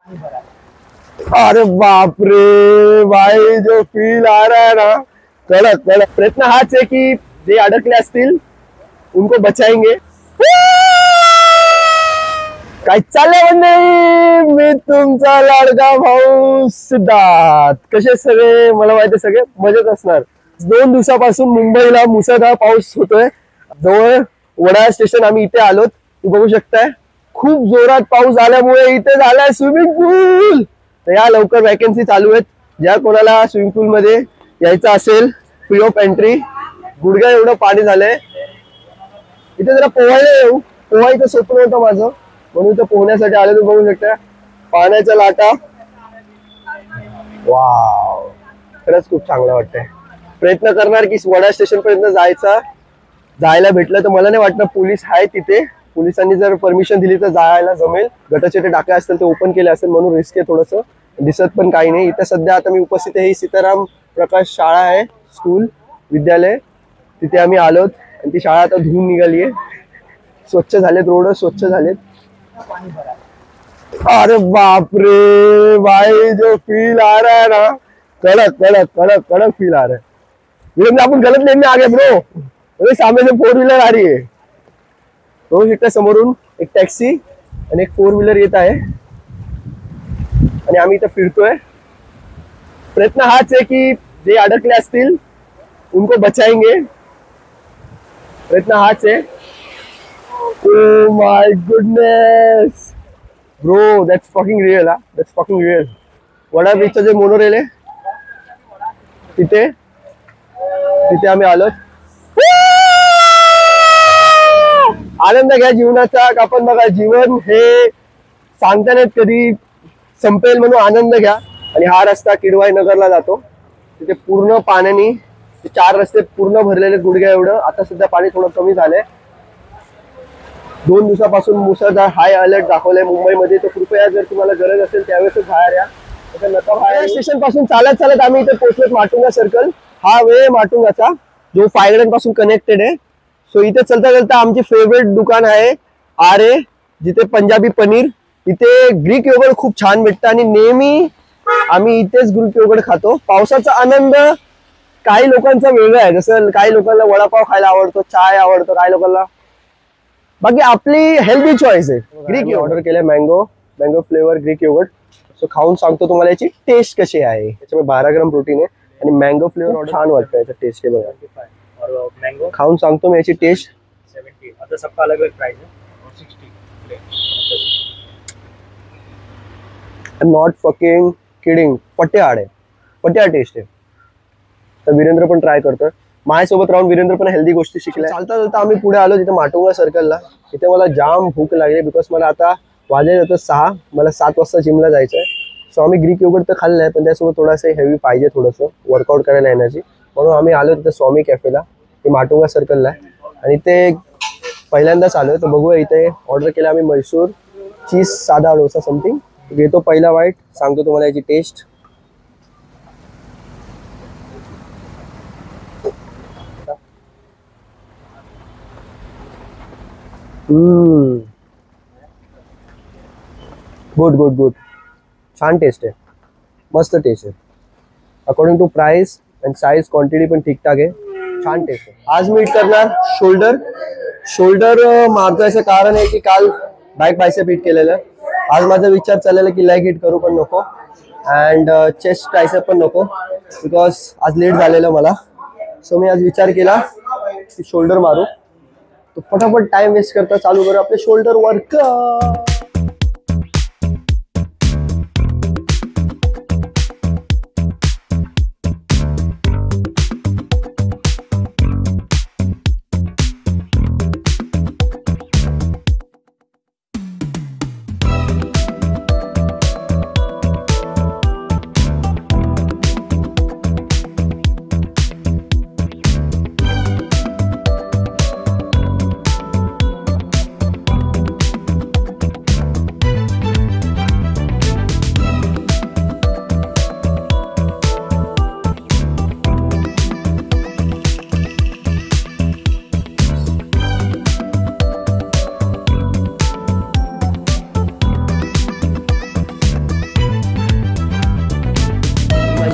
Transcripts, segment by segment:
अरे बाप रे भाई, जो फील आ रहा है ना, कड़क कड़क। प्रयत्न हाच आहे की जे अडकले असतील उनको बचाएंगे। काय चाललंय म्हणजे मी तुमचा लाडका भाऊ सिद्धार्थ। कसे सगळे? मला माहिती सगळे मजेत असणार। 2 दिवसापासून मुंबईला मुसळधार पाऊस होतोय। जवळ वडाळा स्टेशन आम्ही इथे आलोत, तुम्ही बघू शकताय। खूप जोरात पाऊस आल्यामुळे इथे झालाय स्विमिंग पूल। तर या लवकर वॅकन्सी चालू आहेत, ज्या कोणाला स्विमिंग पूल मध्ये यायचं असेल फ्री ऑफ एंट्री। गुडघ्या एवढं पाणी झालंय, इथे जरा पोहायला येऊ। पोहायचं स्वप्न होतं माझं, म्हणून इथं पोहण्यासाठी आले। तुम्ही बघू शकता पाण्याच्या लाटा। वाव, खरंच खूप चांगलं वाटतंय। प्रयत्न करणार की वडा स्टेशन पर्यंत जायला भेटलं तर। मला नाही वाटतं पोलीस आहेत तिथे, पोलिसांनी जर परमिशन दिली तर जायला जमेल। गटाचे टाके असतील ते ओपन केले असेल म्हणून रिस्क आहे थोडंसं। दिसत पण काही नाही इथे सध्या। आता मी उपस्थित आहे, ही सीताराम प्रकाश शाळा आहे, स्कूल विद्यालय, तिथे आम्ही आलोत। आणि ती शाळा आता धुवून निघाली आहे, स्वच्छ झालेत, रोड स्वच्छ झालेत। अरे बाप रे भाई, जो फील आ रहा है ना, कड़क कड़क कड़क कड़क फील आ रहा है। लेकिन अपन गलत लेन में आ गए ब्रो, मेरे सामने से 4 व्हीलर आ रही है। बघू शकता समोरून एक टॅक्सी आणि एक 4 व्हीलर येत आहे आणि आम्ही इथं फिरतोय। प्रयत्न हाच आहे की जे अडकले असतील उनको बचाएंगे। प्रयत्न हाच आहे। Oh my goodness bro, that's fucking real, huh? That's fucking real. Vada बीचचं जे मोनोरेल आहे तिथे आम्ही आलो। आनंद घ्या जीवनाचा। आपण बघा, जीवन हे सांगता नाहीत कधी संपेल, म्हणून आनंद घ्या। आणि हा रस्ता किडवाई नगरला जातो, तिथे पूर्ण पाण्याने 4 रस्ते पूर्ण भरलेले गुडघ्या एवढं। आता सध्या पाणी थोडं कमी झालंय। 2 दिवसापासून मुसळधार हाय अलर्ट दाखवलाय मुंबईमध्ये, तर कृपया जर तुम्हाला गरज असेल त्यावेळेस बाहेर या, नका बाहेर। स्टेशन पासून चालत चालत आम्ही इथे पोहोचलो माटुंगा सर्कल। हा वे माटुंगाचा जो फायगडन पासून कनेक्टेड आहे। सो इथे चलता चलता आमची फेवरेट दुकान आहे आरे, जिथे पंजाबी पनीर, इथे ग्रीक योगर्ट खूप छान भेटतं आणि नेहमी आम्ही इथेच ग्रीक योगर्ट खातो। पावसाचा आनंद काही लोकांचा वेगळा आहे, जसं काही लोकांना वडापाव खायला आवडतो, चाय आवडतो, काही लोकांना, बाकी आपली हेल्दी चॉईस आहे। ग्रीक ऑर्डर केलंय mango flavour Greek yogurt. So खाऊन सांगतो तुम्हाला याची टेस्ट कशी आहे। याच्यामध्ये 12 ग्राम प्रोटीन आहे आणि मँगो फ्लेवर ऑर्डर छान वाटतं, याचा टेस्ट आहे बघा। और मैंगो खाऊन सांगतो मी याची टेस्ट। 70 आता सबका अलग अलग प्राइस है और 60 I'm not fucking kidding, फट्याड आहे, फट्याड टेस्ट आहे। तर वीरेंद्र पण ट्राय करतोय, माझ्यासोबत राहून वीरेंद्र पण हेल्दी गोष्टी शिकलाय। चालता चालता आम्ही पुढे आलो तिथे माटुंगा सर्कलला। इथे मला जाम भूक लागली, बिकॉज मला आता वाजले जातं 6, मला 7 वाजता जिमला जायचं आहे। सो आम्ही ग्रीक योगर्ट तर खाल्लंय, पण त्यासोबत थोडंसं हेवी पाहिजे, थोडंसं वर्कआउट करायला एनर्जी, म्हणून आम्ही आलो तिथे स्वामी कॅफेला, ते माटुंगा सर्कलला आहे। आणि ते पहिल्यांदाच आलोय, तर बघूया। इथे ऑर्डर केला आम्ही मैसूर चीज साधा डोसा समथिंग। घेतो पहिला वाईट, सांगतो तुम्हाला याची टेस्ट। गुड गुड गुड, छान टेस्ट आहे, मस्त टेस्ट आहे। According to price and size quantity पण ठीक ठाक आहे, छान टेस्ट आहे। आज मी करणार शोल्डर मारण्याचं कारण आहे की काल बॅक बायसेप हिट केलेलं। आज माझा विचार चाललेला की लेग हिट करू पण नको अँड चेस्ट ट्रायसेप पण नको, बिकॉज आज लेट झालेलं मला। सो मी आज विचार केला की शोल्डर मारू, तो फटाफट टाइम वेस्ट करता चालू करू आपले शोल्डर वर्क।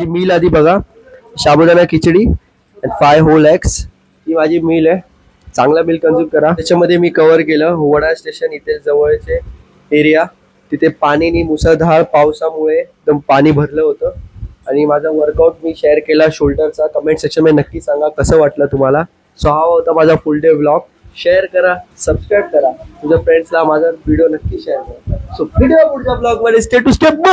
माझी मील आधी बघा. साबुदाणा खिचडी अँड 5 होल एग्स, ही माझी मील आहे. चांगला मील कन्झ्युम करा. त्याच्यामध्ये मी कव्हर केलं वडा स्टेशन इथे जवळचे एरिया. तिथे पाणीनी मुसळधार पावसामुळे एकदम पाणी भरलं होतं. आणि माझा वर्कआउट मी शेअर केला शोल्डरचा. कमेंट सेक्शन मध्ये नक्की सांगा कसं वाटलं तुम्हाला. सो हा होता माझा फुल डे व्लॉग. शेअर करा, सबस्क्राईब करा, तुझ्या फ्रेंड्सला माझा व्हिडिओ नक्की शेअर करा. सो व्हिडिओ पुढच्या ब्लॉग मध्ये स्टे टू स्टेप.